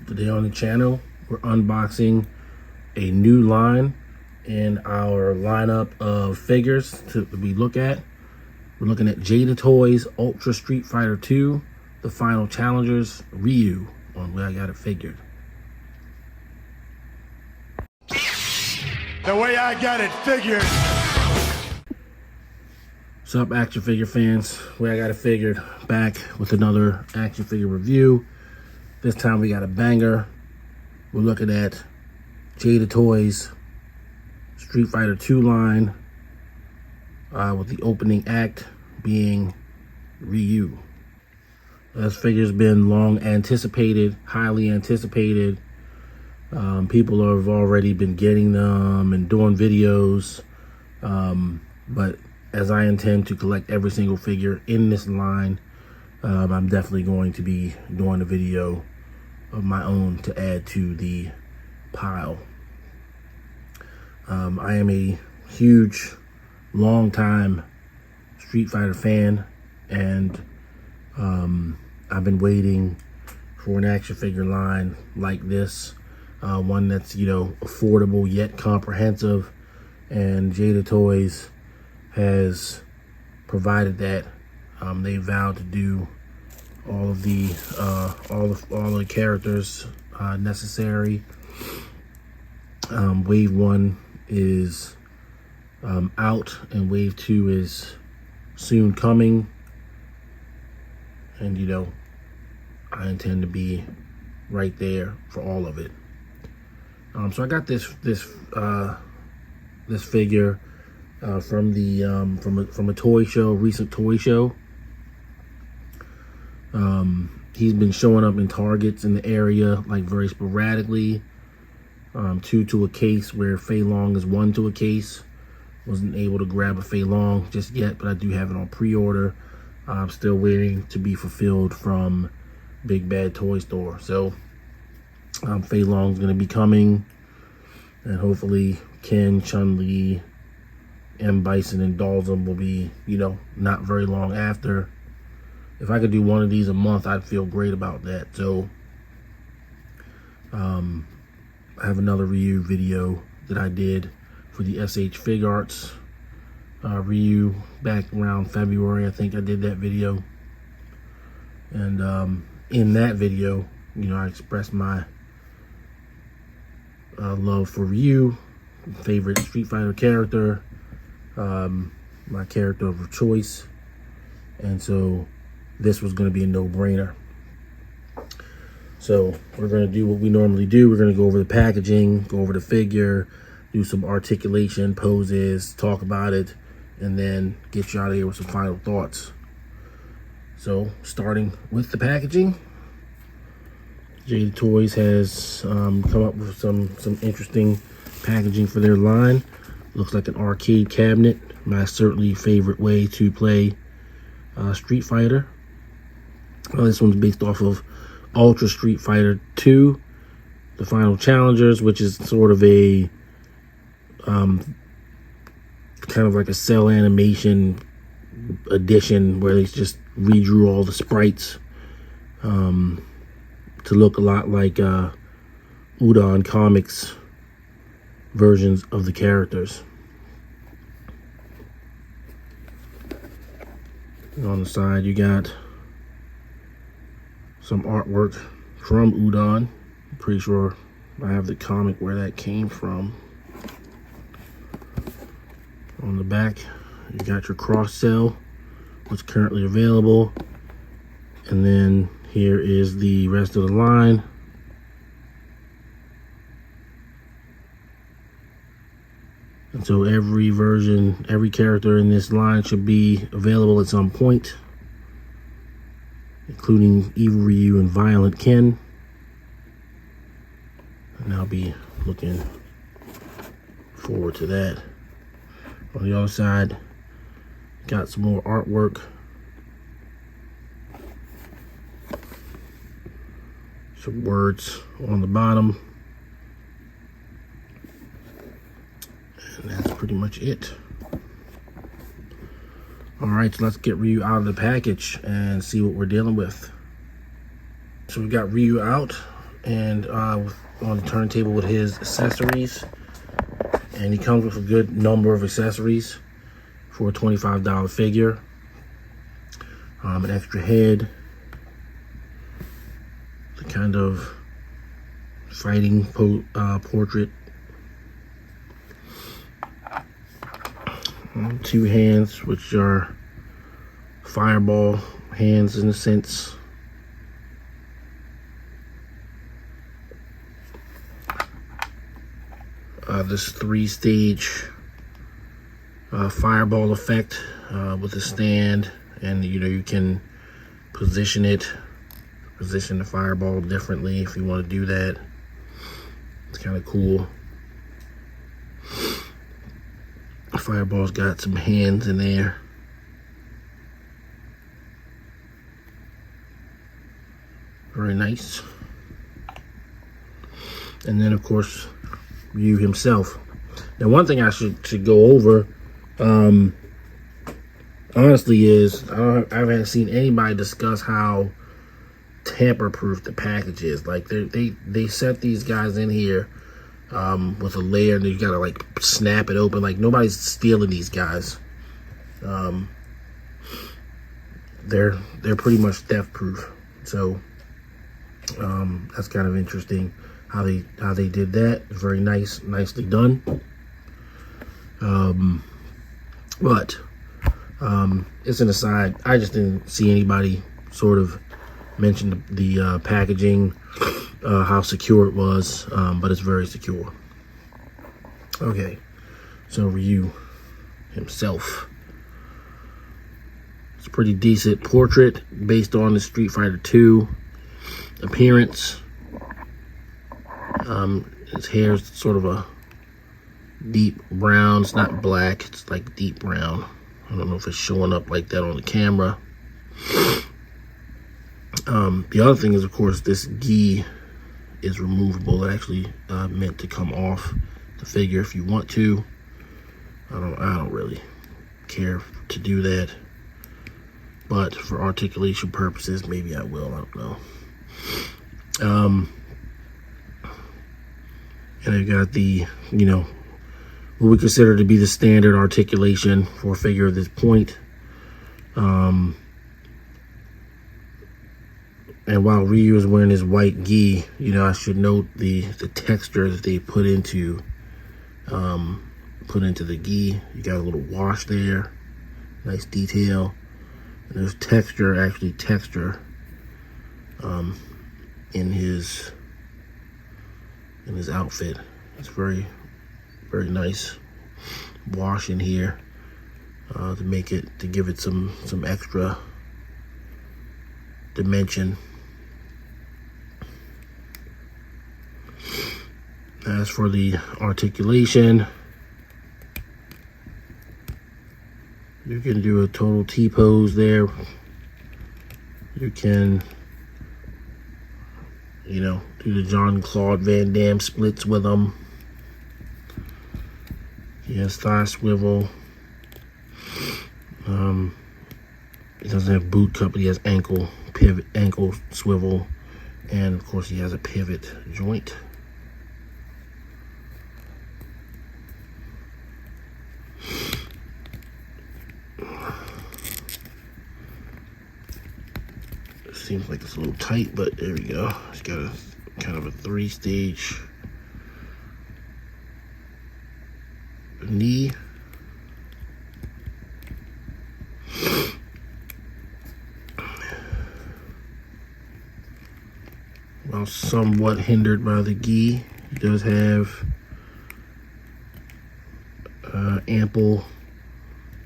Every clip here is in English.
Today on the channel, we're unboxing a new line in our lineup of figures to we look at. We're looking at Jada Toys Ultra Street Fighter 2, the Final Challengers Ryu on Way I Got It Figured. The way I got it figured. What's up, action figure fans? Way I Got It Figured, back with another action figure review. This time we got a banger. We're looking at Jada Toys Street Fighter 2 line with the opening act being Ryu. This figure's been long anticipated, highly anticipated. People have already been getting them and doing videos, but as I intend to collect every single figure in this line, I'm definitely going to be doing a video of my own to add to the pile. I am a huge, long-time Street Fighter fan, and I've been waiting for an action figure line like this, one that's, you know, affordable yet comprehensive, and Jada Toys has provided that. They vowed to do all of the characters necessary. Wave 1 is out, and Wave 2 is soon coming. And you know, I intend to be right there for all of it. So I got this figure from a toy show, recent toy show. He's been showing up in Targets in the area, like, very sporadically. 2 to a case, where Fei Long is 1 to a case. Wasn't able to grab a Fei Long just yet, but I do have it on pre-order. I'm still waiting to be fulfilled from Big Bad Toy Store. So Fei Long's gonna be coming, and hopefully Ken, Chun-Li, M. Bison, and Dalsum will be, you know, not very long after. If I could do one of these a month, I'd feel great about that. So I have another Ryu video that I did for the SH Fig Arts Ryu back around February. I think I did that video, and in that video, you know, I expressed my love for Ryu, favorite Street Fighter character, my character of choice, and so this was going to be a no-brainer. So we're going to do what we normally do. We're going to go over the packaging, go over the figure, do some articulation, poses, talk about it, and then get you out of here with some final thoughts. So starting with the packaging, Jada Toys has come up with some interesting packaging for their line. Looks like an arcade cabinet, my certainly favorite way to play Street Fighter. This one's based off of Ultra Street Fighter 2, the Final Challengers, which is sort of a kind of like a cell animation edition, where they just redrew all the sprites to look a lot like Udon Comics versions of the characters. And on the side, you got some artwork from Udon. I'm pretty sure I have the comic where that came from. On the back, you got your cross cell, what's currently available, and then here is the rest of the line. And so every version, every character in this line should be available at some point, including Evil Ryu and Violent Ken. And I'll be looking forward to that. On the other side, got some more artwork. Some words on the bottom. And that's pretty much it. All right, so let's get Ryu out of the package and see what we're dealing with. So we've got Ryu out, and on the turntable with his accessories. And he comes with a good number of accessories for a $25 figure. An extra head, the kind of fighting portrait. 2 hands, which are fireball hands in a sense. This 3-stage fireball effect with a stand, and you can position the fireball differently if you want to do that. It's kind of cool. The fireball's got some hands in there. Very nice. And then of course Ryu himself. Now one thing I should go over honestly is I haven't seen anybody discuss how tamper-proof the package is. Like they set these guys in here with a layer, and you gotta like snap it open. Like nobody's stealing these guys. They're pretty much theft-proof. So that's kind of interesting how they did that. Very nicely done. But it's an aside. I just didn't see anybody sort of mention the packaging, how secure it was, but it's very secure. Okay, so Ryu himself. It's a pretty decent portrait based on the Street Fighter 2 appearance. His hair is sort of a deep brown. It's not black, it's like deep brown. I don't know if it's showing up like that on the camera. The other thing is, of course, this gi is removable. It actually meant to come off the figure if you want to. I don't really care to do that, but for articulation purposes, maybe I will. I don't know. And I've got the, what we consider to be the standard articulation for a figure at this point. And while Ryu is wearing his white gi, I should note the texture that they put into the gi. You got a little wash there, nice detail, and there's texture in his outfit. It's very nice wash in here to give it some extra dimension. As for the articulation, you can do a total T-pose there. You can, do the Jean-Claude Van Damme splits with them. He has thigh swivel. He doesn't have boot cut, but he has ankle swivel, and of course he has a pivot joint. Seems like it's a little tight, but there we go. It's got a kind of a 3-stage knee. While somewhat hindered by the gi, he does have ample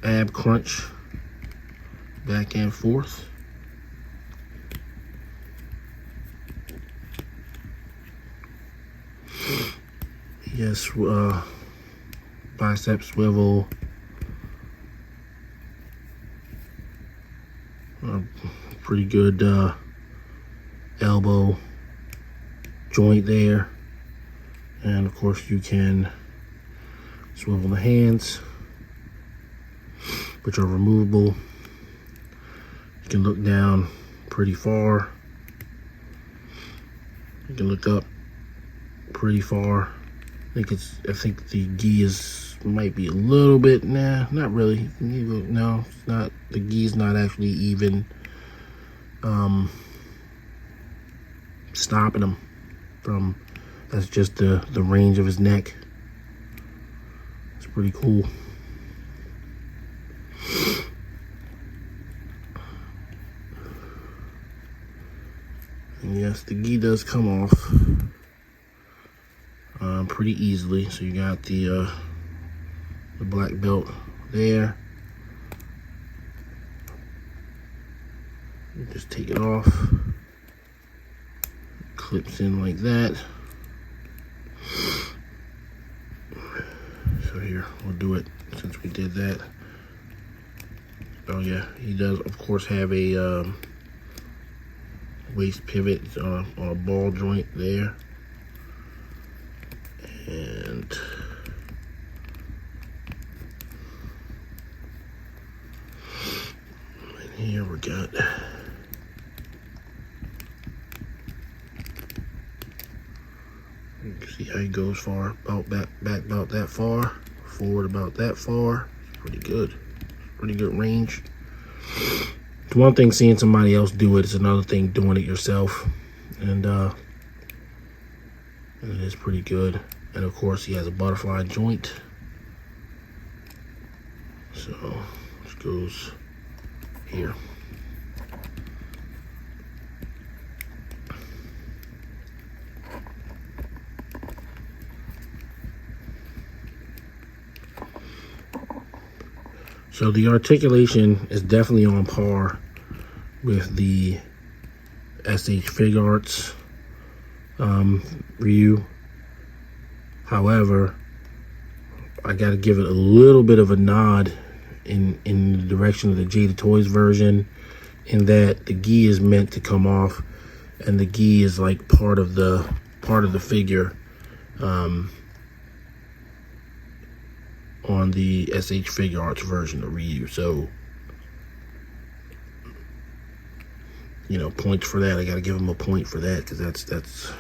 ab crunch back and forth. Yes, bicep swivel, pretty good elbow joint there, and of course you can swivel the hands, which are removable. You can look down pretty far. You can look up pretty far. I think the gi might be a little bit, nah, not really. No, it's not. The gi is not actually even stopping him from, that's just the range of his neck. It's pretty cool. And yes, the gi does come off pretty easily. So you got the black belt there. You just take it off. Clips in like that. So here, we'll do it since we did that. Oh yeah, he does of course have a waist pivot on a ball joint there. And here we got, you can see how he goes far, back about that far, forward about that far. Pretty good range. It's one thing seeing somebody else do it, it's another thing doing it yourself, and it is pretty good. And of course he has a butterfly joint, so this goes here. So the articulation is definitely on par with the WayIGotItFigured Ryu. However, I got to give it a little bit of a nod in the direction of the Jada Toys version, in that the gi is meant to come off, and the gi is like part of the figure on the WayIGotItFigured version of Ryu. So, you know, points for that. I got to give him a point for that, because that's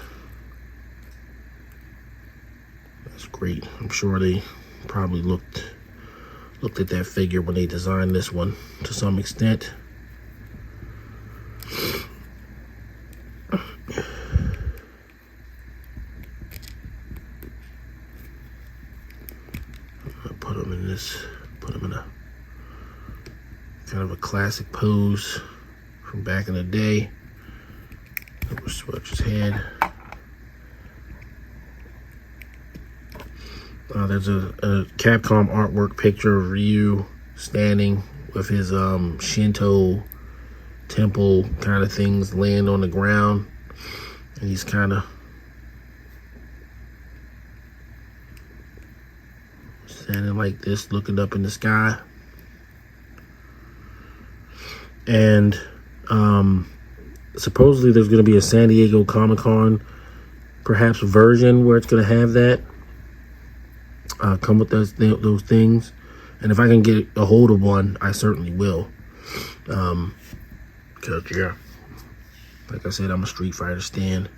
great. I'm sure they probably looked at that figure when they designed this one to some extent. Put him in a kind of a classic pose from back in the day. We'll switch his head. There's a Capcom artwork picture of Ryu standing with his Shinto temple kind of things laying on the ground, and he's kind of standing like this, looking up in the sky. And supposedly there's going to be a San Diego Comic-Con perhaps version where it's going to have that come with those things. And if I can get a hold of one, I certainly will. Because yeah, like I said, I'm a Street Fighter stan,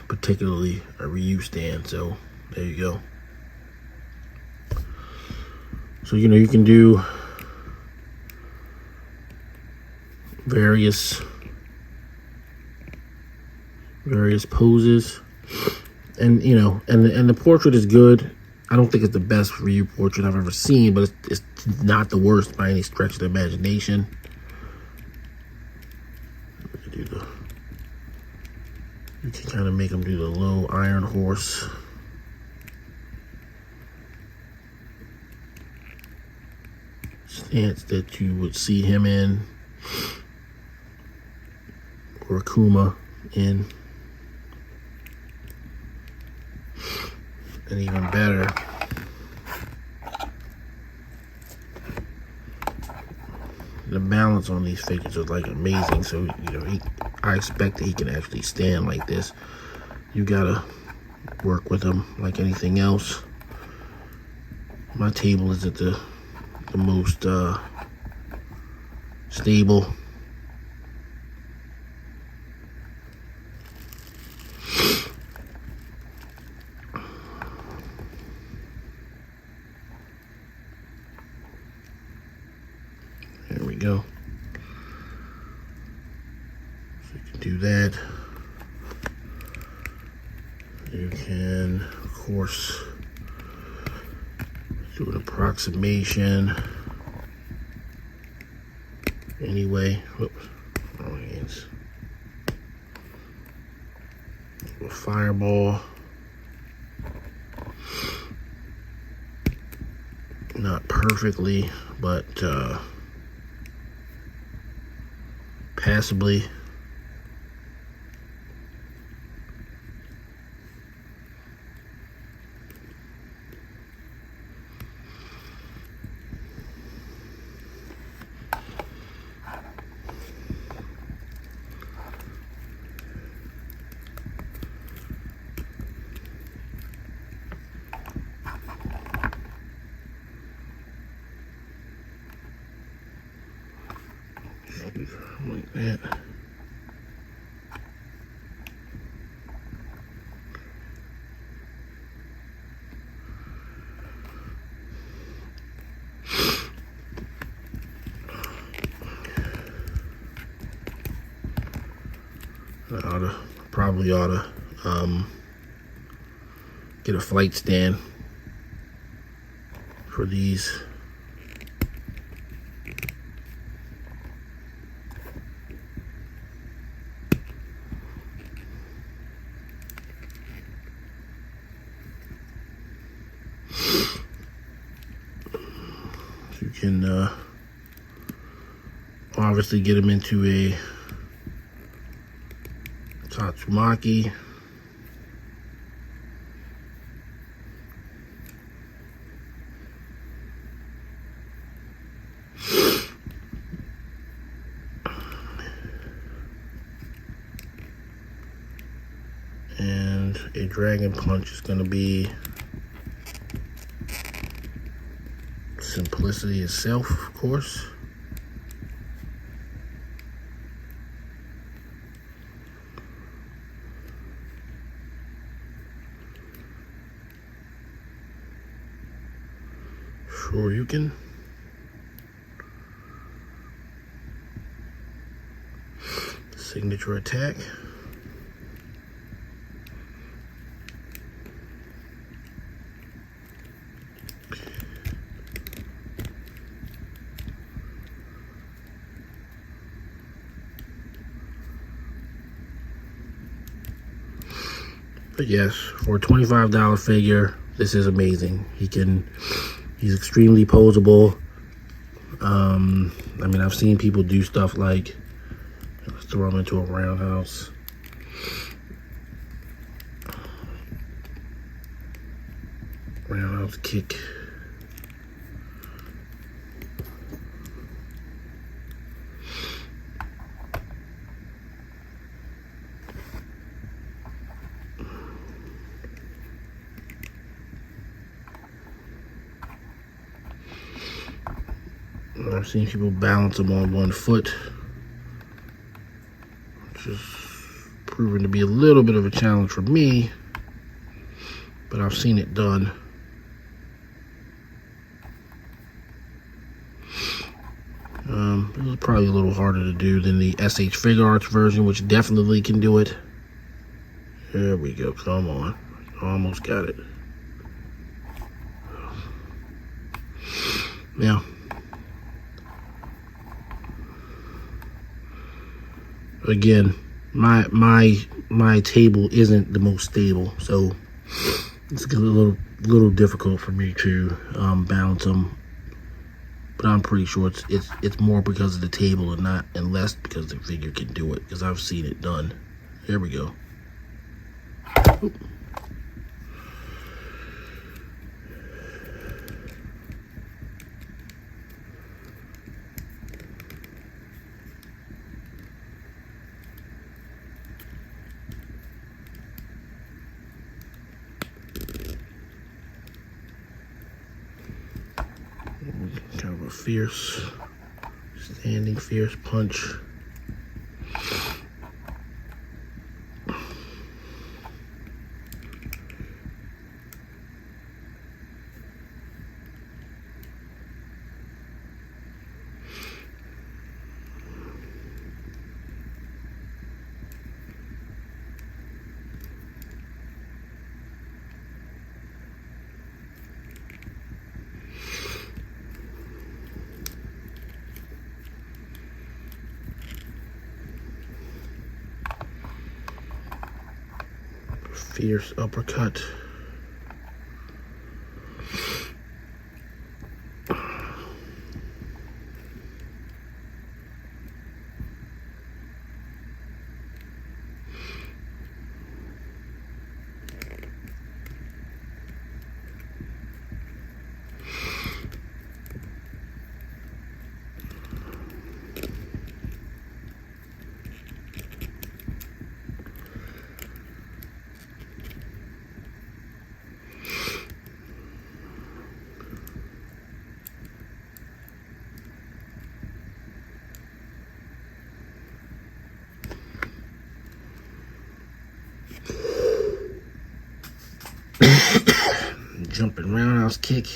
particularly a Ryu stan. So there you go. So, you know, you can do various poses, and you know, and the portrait is good. I don't think it's the best Ryu portrait I've ever seen, but it's not the worst by any stretch of the imagination. You can kind of make him do the low iron horse. Stance that you would see him in, or Akuma in. And even better, the balance on these figures is like amazing. So, you know, I expect that he can actually stand like this. You gotta work with him like anything else. My table isn't the most stable. go. So you can do that. You can, of course, do an approximation. Anyway, whoops, wrong hands. A fireball. Not perfectly, but passably. Like that. Probably ought to get a flight stand for these. You can obviously get them into a Tatsumaki. And a dragon punch is going to be simplicity itself, of course. Shoryuken. Signature attack. But yes, for a $25 figure, this is amazing. He's extremely poseable. I mean, I've seen people do stuff like throw him into a roundhouse. Roundhouse kick. I've seen people balance them on one foot, which is proven to be a little bit of a challenge for me, but I've seen it done. It was probably a little harder to do than the SH Figure Arts version, which definitely can do it. There we go, come on. Almost got it. Now, again, my table isn't the most stable, so it's a little difficult for me to balance them. But I'm pretty sure it's more because of the table and less because the figure can do it, because I've seen it done. There we go. Oop. Kind of a fierce, standing fierce punch. Fierce uppercut. Jumping roundhouse kick.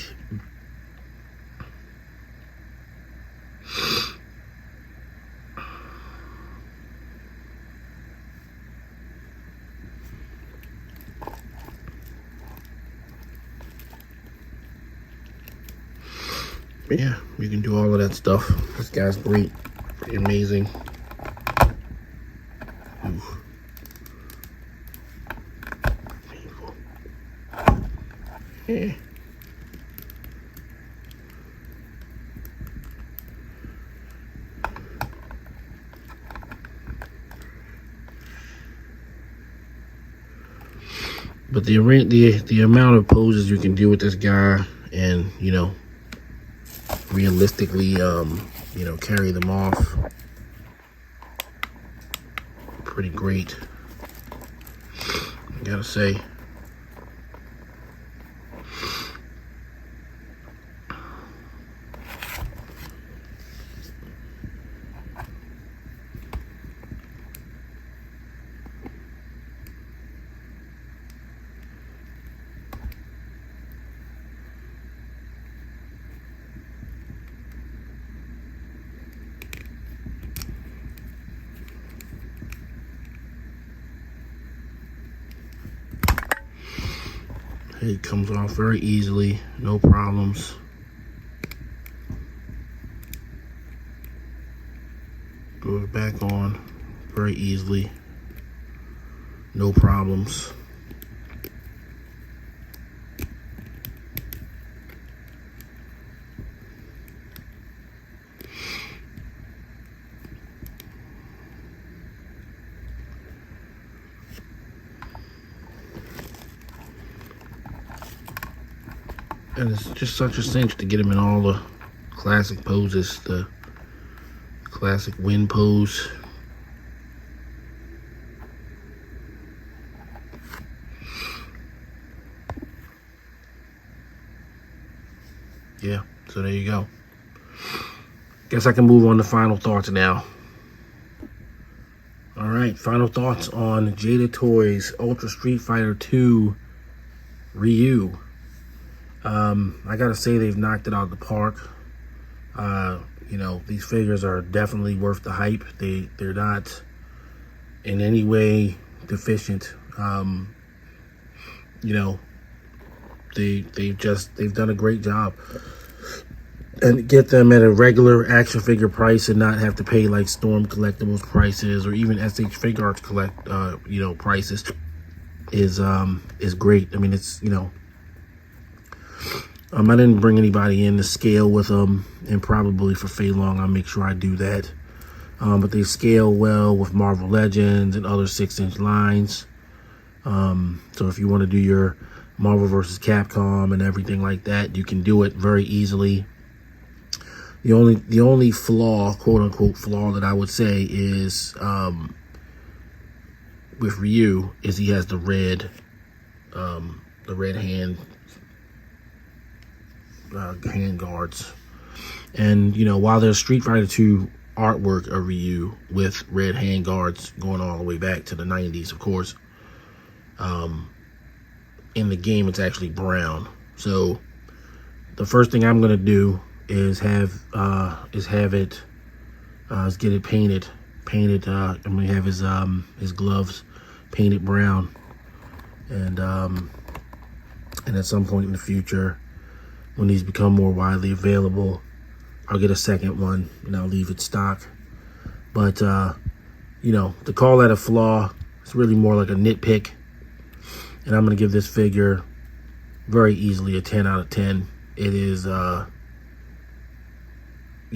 Yeah, you can do all of that stuff. This guy's great, pretty amazing. Oof. Painful. Yeah. But the amount of poses you can do with this guy, and you know, realistically, you know, carry them off, pretty great, I gotta say. It comes off very easily, no problems. Goes back on very easily, no problems. And it's just such a cinch to get him in all the classic poses, the classic win pose. Yeah, so there you go. Guess I can move on to final thoughts now. All right, final thoughts on Jada Toys Ultra Street Fighter 2 Ryu. I gotta say they've knocked it out of the park. You know, these figures are definitely worth the hype. They're not in any way deficient. You know, they've done a great job. And get them at a regular action figure price and not have to pay like Storm Collectibles prices or even SH Fig Arts you know, prices is great. I mean, it's, you know, I didn't bring anybody in to scale with them, and probably for Fei Long I'll make sure I do that. But they scale well with Marvel Legends and other 6-inch lines. So if you want to do your Marvel vs. Capcom and everything like that, you can do it very easily. The only flaw, quote unquote flaw, that I would say is with Ryu is he has the red hand guards. And you know, while there's Street Fighter 2 artwork of Ryu with red hand guards going all the way back to the 90s, of course, in the game it's actually brown. So the first thing I'm gonna do is get it painted. I'm gonna have his gloves painted brown, and at some point in the future, when these become more widely available, I'll get a second one and I'll leave it stock. But you know, to call that a flaw, it's really more like a nitpick. And I'm going to give this figure very easily a 10 out of 10. It is, you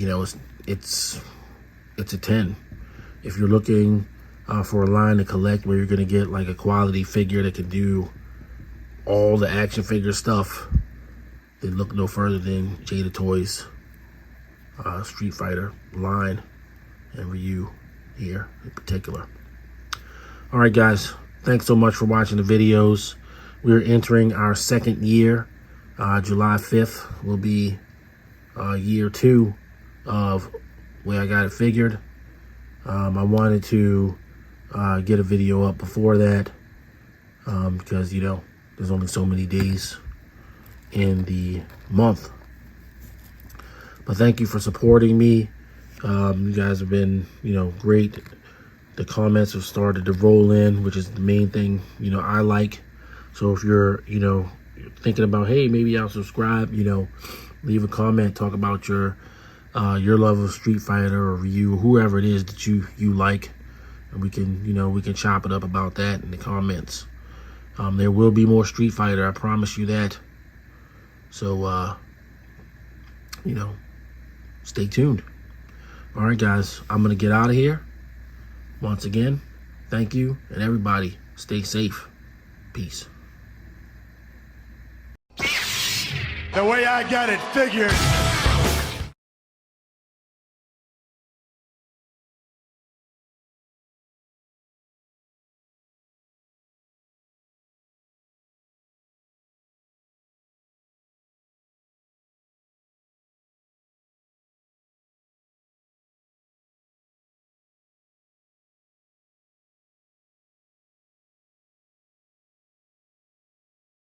know, it's a 10. If you're looking for a line to collect where you're going to get like a quality figure that can do all the action figure stuff, then look no further than Jada Toys Street Fighter line and Ryu here in particular. All right, guys, thanks so much for watching the videos. We're entering our second year. July 5th will be year 2 of Way I Got It Figured. I wanted to get a video up before that because, you know, there's only so many days in the month. But thank you for supporting me. You guys have been, you know, great. The comments have started to roll in, which is the main thing, you know, I like. So if you're, you know, thinking about, hey, maybe I'll subscribe, you know, leave a comment, talk about your love of Street Fighter or Ryu, whoever it is that you like, and we can, you know, we can chop it up about that in the comments. There will be more Street Fighter, I promise you that. So, you know, stay tuned. All right, guys, I'm going to get out of here. Once again, thank you, and everybody, stay safe. Peace. The way I got it figured.